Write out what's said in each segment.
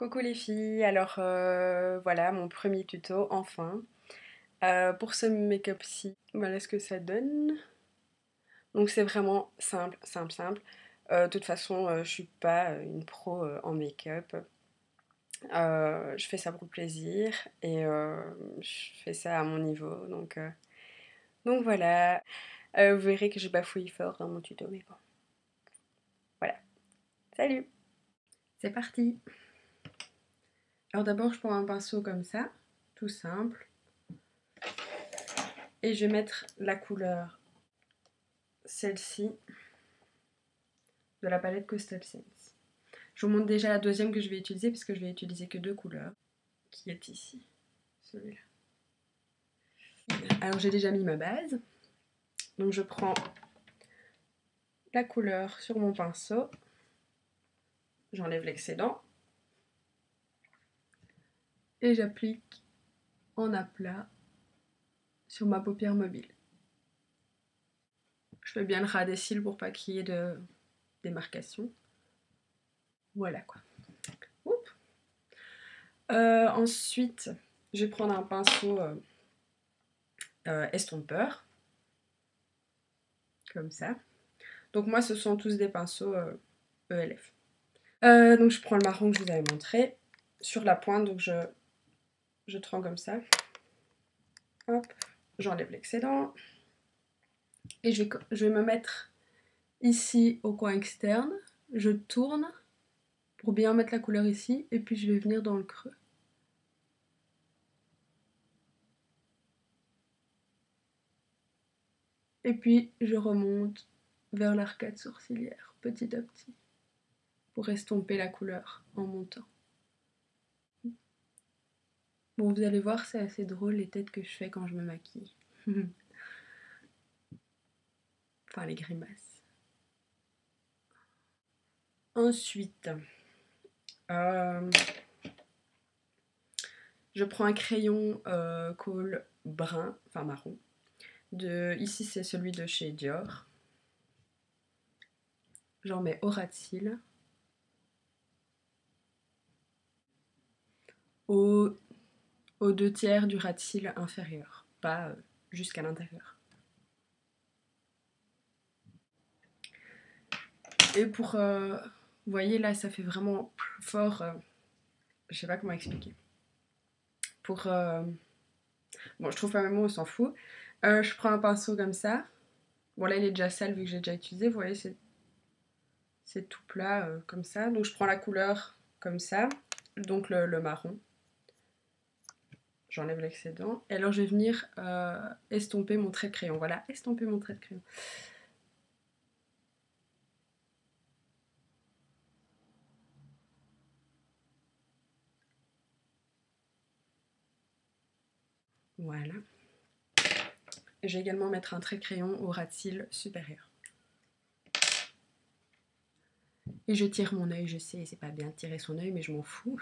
Coucou les filles, alors voilà mon premier tuto enfin. Pour ce make-up-ci, voilà ce que ça donne. Donc c'est vraiment simple, simple, simple. De toute façon, je suis pas une pro en make-up. Je fais ça pour le plaisir et je fais ça à mon niveau. Donc voilà. Vous verrez que je bafouille fort dans mon tuto, mais bon. Voilà. Salut! C'est parti! Alors d'abord, je prends un pinceau comme ça, tout simple. Et je vais mettre la couleur, celle-ci, de la palette Coastal Scents. Je vous montre déjà la deuxième que je vais utiliser, parce que je vais utiliser que deux couleurs, qui est ici, celui-là. Alors j'ai déjà mis ma base, donc je prends la couleur sur mon pinceau, j'enlève l'excédent, et j'applique en aplat sur ma paupière mobile. Je fais bien le ras des cils pour pas qu'il y ait de démarcation. Voilà quoi. Ensuite, je vais prendre un pinceau estompeur, comme ça. Donc moi, ce sont tous des pinceaux ELF. Donc je prends le marron que je vous avais montré sur la pointe, donc je trempe comme ça. Hop, j'enlève l'excédent. Et je vais me mettre ici au coin externe. Je tourne pour bien mettre la couleur ici, et puis je vais venir dans le creux. Et puis je remonte vers l'arcade sourcilière, petit à petit, pour estomper la couleur en montant. Bon, vous allez voir, c'est assez drôle les têtes que je fais quand je me maquille. Enfin, les grimaces. Ensuite, je prends un crayon colle brun, enfin marron. Ici, c'est celui de chez Dior. J'en mets au ras de cils. Aux 2/3 du ras de cils inférieur, pas jusqu'à l'intérieur. Et pour... vous voyez là, ça fait vraiment plus fort. Je sais pas comment expliquer. Pour... bon, je trouve pas mes mots, on s'en fout. Je prends un pinceau comme ça. Bon là, il est déjà sale vu que j'ai déjà utilisé. Vous voyez, c'est tout plat comme ça. Donc je prends la couleur comme ça. Donc le marron. J'enlève l'excédent. Et alors je vais venir estomper mon trait de crayon. Voilà, estomper mon trait de crayon. Voilà. Je vais également mettre un trait de crayon au ras de cils supérieur. Et je tire mon œil, je sais, c'est pas bien de tirer son œil, mais je m'en fous.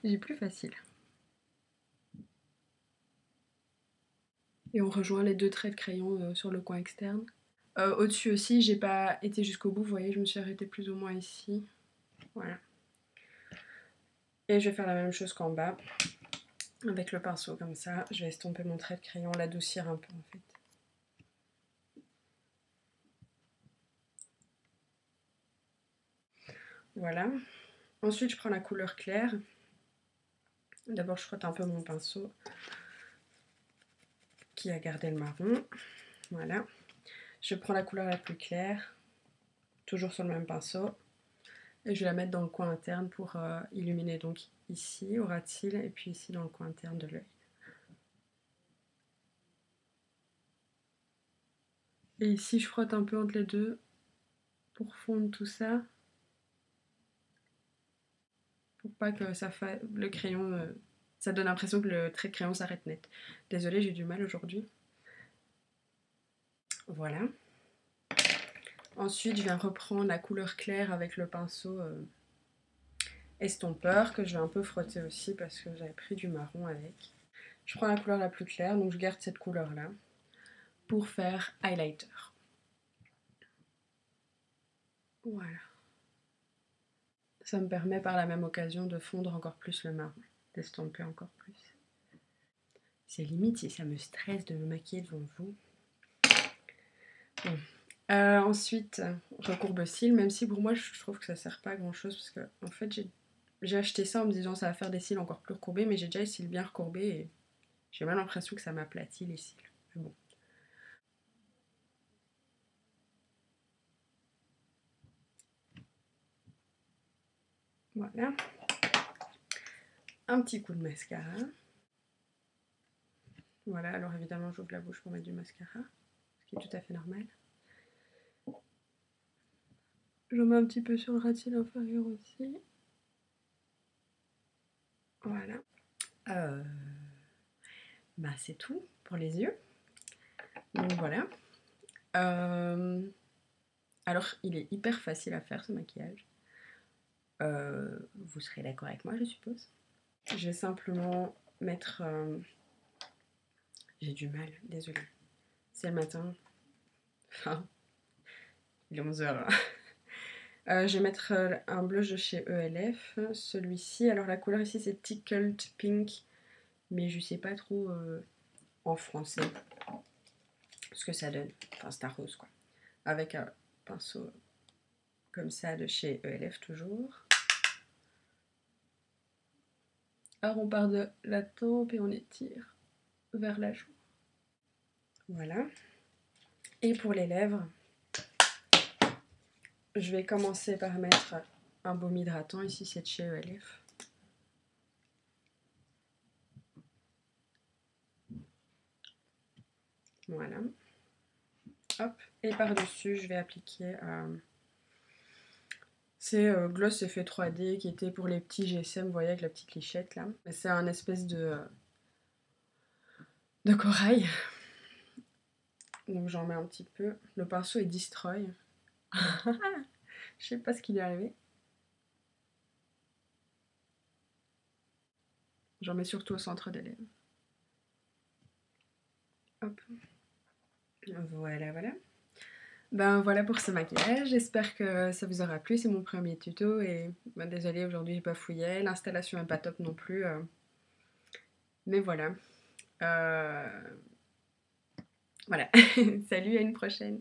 J'ai plus facile. Et on rejoint les deux traits de crayon sur le coin externe. Au-dessus aussi, j'ai pas été jusqu'au bout, vous voyez, je me suis arrêtée plus ou moins ici. Voilà. Et je vais faire la même chose qu'en bas. Avec le pinceau comme ça, je vais estomper mon trait de crayon, l'adoucir un peu en fait. Voilà. Ensuite, je prends la couleur claire. D'abord, je frotte un peu mon pinceau qui a gardé le marron. Voilà. Je prends la couleur la plus claire, toujours sur le même pinceau. Et je vais la mettre dans le coin interne pour illuminer donc ici au ras de cils et puis ici dans le coin interne de l'œil. Et ici, je frotte un peu entre les deux pour fondre tout ça. Pour pas que ça fasse le crayon, ça donne l'impression que le trait de crayon s'arrête net. Désolée, j'ai du mal aujourd'hui. Voilà. Ensuite, je viens reprendre la couleur claire avec le pinceau estompeur que je vais un peu frotter aussi parce que j'avais pris du marron avec. Je prends la couleur la plus claire, donc je garde cette couleur là pour faire highlighter. Voilà. Ça me permet par la même occasion de fondre encore plus le marron, d'estomper encore plus. C'est limite si ça me stresse de me maquiller devant vous. Bon. Ensuite, recourbe-cils, même si pour moi je trouve que ça sert pas à grand chose parce que en fait j'ai acheté ça en me disant ça va faire des cils encore plus recourbés, mais j'ai déjà les cils bien recourbés et j'ai même l'impression que ça m'aplatit les cils. Mais bon. Voilà. Un petit coup de mascara. Voilà, alors évidemment j'ouvre la bouche pour mettre du mascara, ce qui est tout à fait normal. J'en mets un petit peu sur le ras de cils inférieur aussi. Voilà. Bah c'est tout pour les yeux. Donc voilà. Alors il est hyper facile à faire ce maquillage. Vous serez d'accord avec moi je suppose. Je vais simplement mettre... J'ai du mal, désolée. C'est le matin. Enfin, il est 11h. Je vais mettre un blush de chez ELF. Celui-ci, alors la couleur ici c'est Tickled Pink. Mais je sais pas trop en français ce que ça donne. Enfin c'est un rose quoi. Avec un pinceau comme ça de chez ELF toujours. Alors on part de la tempe et on étire vers la joue. Voilà. Et pour les lèvres, je vais commencer par mettre un baume hydratant. Ici c'est de chez ELF. Voilà. Hop. Et par-dessus, je vais appliquer... c'est Gloss Effet 3D qui était pour les petits GSM, vous voyez, avec la petite lichette là. C'est un espèce de corail. Donc j'en mets un petit peu. Le pinceau est Destroy. Je sais pas ce qu'il est arrivé. J'en mets surtout au centre des lèvres. Hop. Voilà, voilà. Ben voilà pour ce maquillage, j'espère que ça vous aura plu, c'est mon premier tuto et ben, désolée aujourd'hui j'ai pas fouillé, l'installation est pas top non plus, mais voilà. Voilà, salut, à une prochaine.